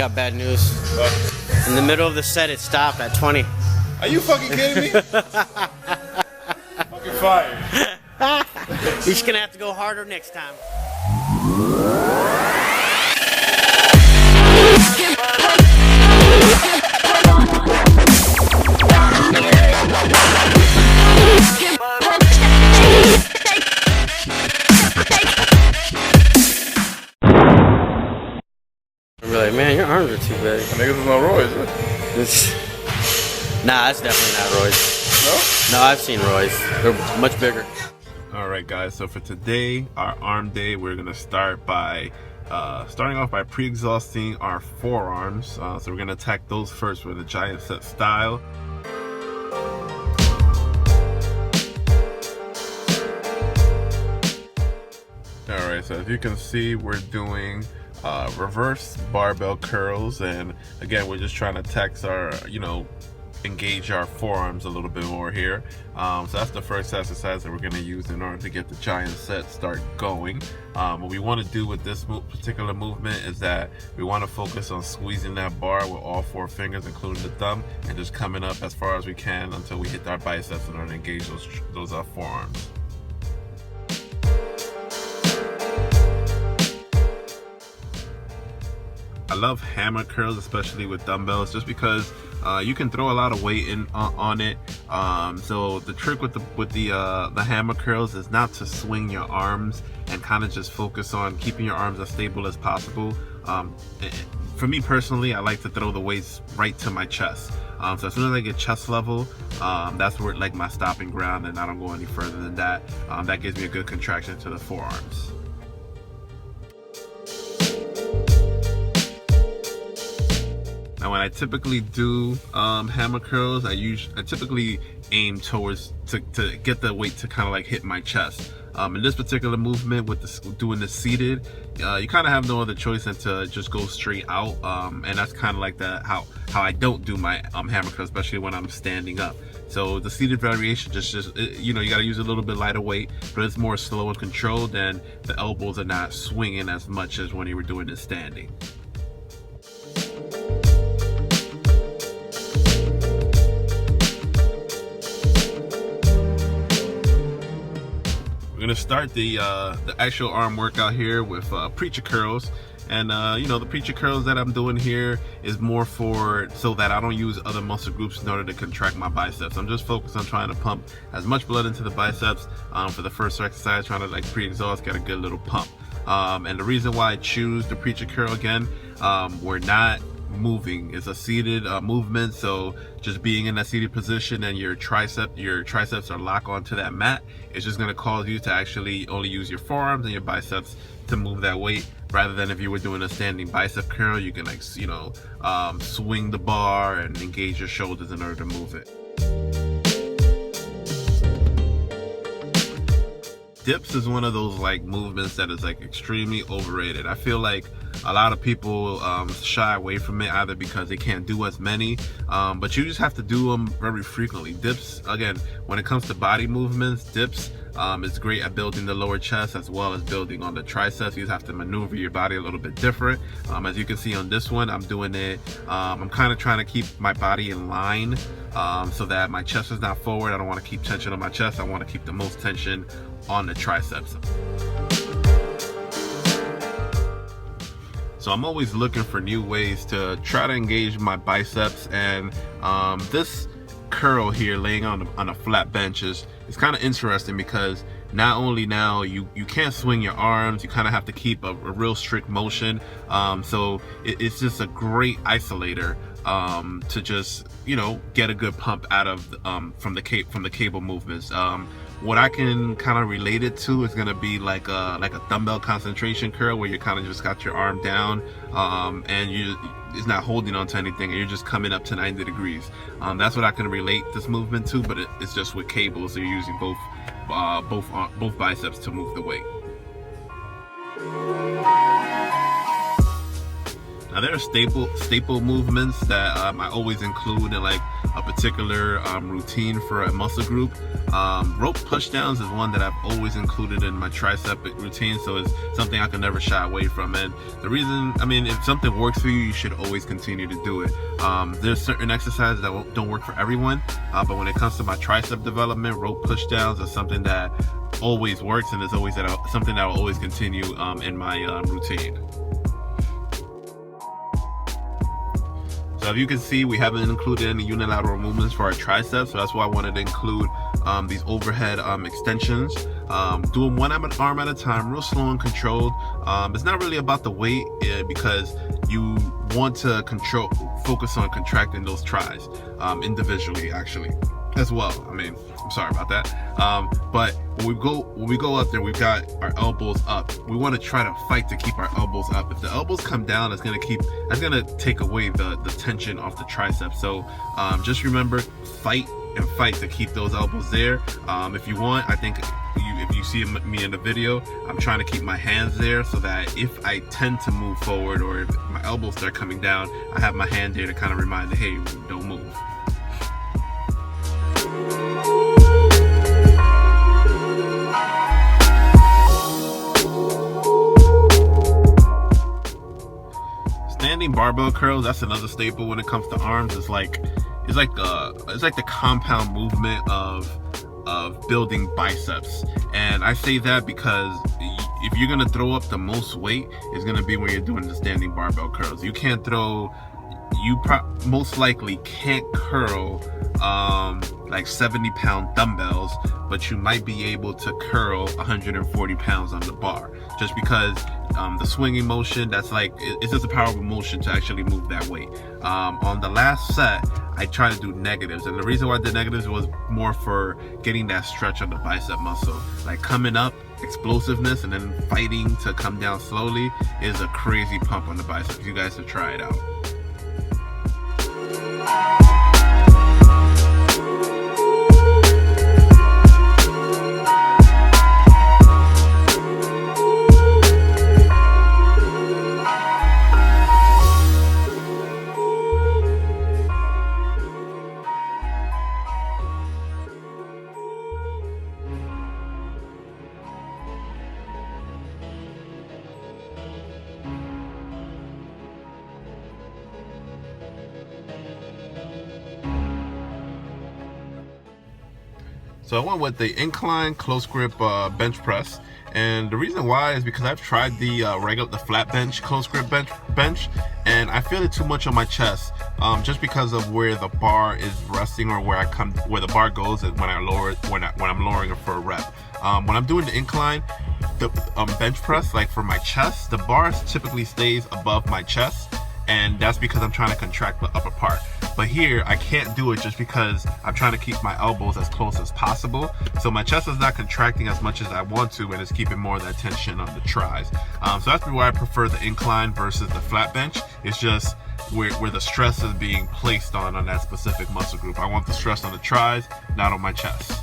Got bad news. What? In the middle of the set, it stopped at 20. Are you fucking kidding me? Fucking fired. You're just gonna have to go harder next time. I'm like, man, your arms are too big. Niggas was on Roy's, right? Nah, that's definitely not Roy's. No? No, I've seen Roy's. They're much bigger. Alright guys, so for today, our arm day, we're gonna start by starting off by pre-exhausting our forearms. So we're gonna attack those first with a giant set style. Alright, so as you can see, we're doing reverse barbell curls, and again, we're just trying to tax our, engage our forearms a little bit more here. So that's the first exercise that we're going to use in order to get the giant set start going. What we want to do with this particular movement is that we want to focus on squeezing that bar with all 4 fingers, including the thumb, and just coming up as far as we can until we hit our biceps in order to engage those forearms. I love hammer curls, especially with dumbbells, just because you can throw a lot of weight in on it. So the trick with the hammer curls is not to swing your arms and kind of just focus on keeping your arms as stable as possible. For me personally, I like to throw the weights right to my chest. So as soon as I get chest level, that's where like my stopping ground, and I don't go any further than that. That gives me a good contraction to the forearms. Now, when I typically do hammer curls, I typically aim towards to get the weight to kind of like hit my chest. In this particular movement, with doing the seated, you kind of have no other choice than to just go straight out, and that's kind of like how I don't do my hammer curls, especially when I'm standing up. So the seated variation, you gotta use a little bit lighter weight, but it's more slow and controlled, and the elbows are not swinging as much as when you were doing it standing. We're gonna start the actual arm workout here with preacher curls, and the preacher curls that I'm doing here is more so that I don't use other muscle groups in order to contract my biceps. I'm just focused on trying to pump as much blood into the biceps for the first exercise, trying to like pre-exhaust, get a good little pump. And the reason why I choose the preacher curl, again, we're not moving. It's a seated movement, so just being in that seated position and your triceps are locked onto that mat, it's just going to cause you to actually only use your forearms and your biceps to move that weight, rather than if you were doing a standing bicep curl, you can like swing the bar and engage your shoulders in order to move it. Dips is one of those like movements that is like extremely overrated. I feel like a lot of people shy away from it, either because they can't do as many, but you just have to do them very frequently. Dips, again, when it comes to body movements, dips is great at building the lower chest as well as building on the triceps. You just have to maneuver your body a little bit different. As you can see on this one, I'm doing it, I'm kind of trying to keep my body in line so that my chest is not forward. I don't want to keep tension on my chest. I want to keep the most tension on the triceps. So I'm always looking for new ways to try to engage my biceps, and this curl here, laying on a flat bench, is kind of interesting because not only now you can't swing your arms, you kind of have to keep a real strict motion. So it's just a great isolator to just get a good pump out of from the cable movements. What I can kind of relate it to is gonna be like a dumbbell concentration curl, where you kind of just got your arm down and it's not holding on to anything, and you're just coming up to 90 degrees. That's what I can relate this movement to, but it's just with cables, so you're using both biceps to move the weight. Now there are staple movements that I always include in like a particular routine for a muscle group, rope pushdowns is one that I've always included in my tricep routine, so it's something I can never shy away from. And the reason, I mean, if something works for you, you should always continue to do it. There's certain exercises that don't work for everyone, but when it comes to my tricep development, rope pushdowns is something that always works, and is always something that will always continue in my routine. So if you can see, we haven't included any unilateral movements for our triceps, so that's why I wanted to include these overhead extensions. Doing one arm at a time, real slow and controlled. It's not really about the weight because you want to focus on contracting those tris individually, actually, as well. I mean, I'm sorry about that. But when we go up there, we've got our elbows up. We want to try to fight to keep our elbows up. If the elbows come down, that's gonna take away the tension off the tricep. So just remember, fight and fight to keep those elbows there. If you want, I think if you see me in the video, I'm trying to keep my hands there so that if I tend to move forward or if my elbows start coming down, I have my hand there to kind of remind me, hey, don't move. Standing barbell curls, that's another staple when it comes to arms. It's like the compound movement of building biceps. And I say that because if you're gonna throw up the most weight, it's gonna be when you're doing the standing barbell curls. You most likely can't curl like 70-pound dumbbells, but you might be able to curl 140 pounds on the bar, just because the swinging motion, it's just a powerful motion to actually move that weight. On the last set, I tried to do negatives, and the reason why I did negatives was more for getting that stretch on the bicep muscle. Like coming up, explosiveness, and then fighting to come down slowly is a crazy pump on the biceps. You guys should try it out. So I went with the incline close grip bench press, and the reason why is because I've tried the flat bench close grip bench, and I feel it too much on my chest, just because of where the bar is resting, or where the bar goes when I lower it, when I'm lowering it for a rep. When I'm doing the incline, the bench press, like for my chest, the bar typically stays above my chest, and that's because I'm trying to contract the upper part. But here, I can't do it just because I'm trying to keep my elbows as close as possible. So my chest is not contracting as much as I want to, and it's keeping more of that tension on the tris. So that's why I prefer the incline versus the flat bench. It's just where the stress is being placed on that specific muscle group. I want the stress on the tris, not on my chest.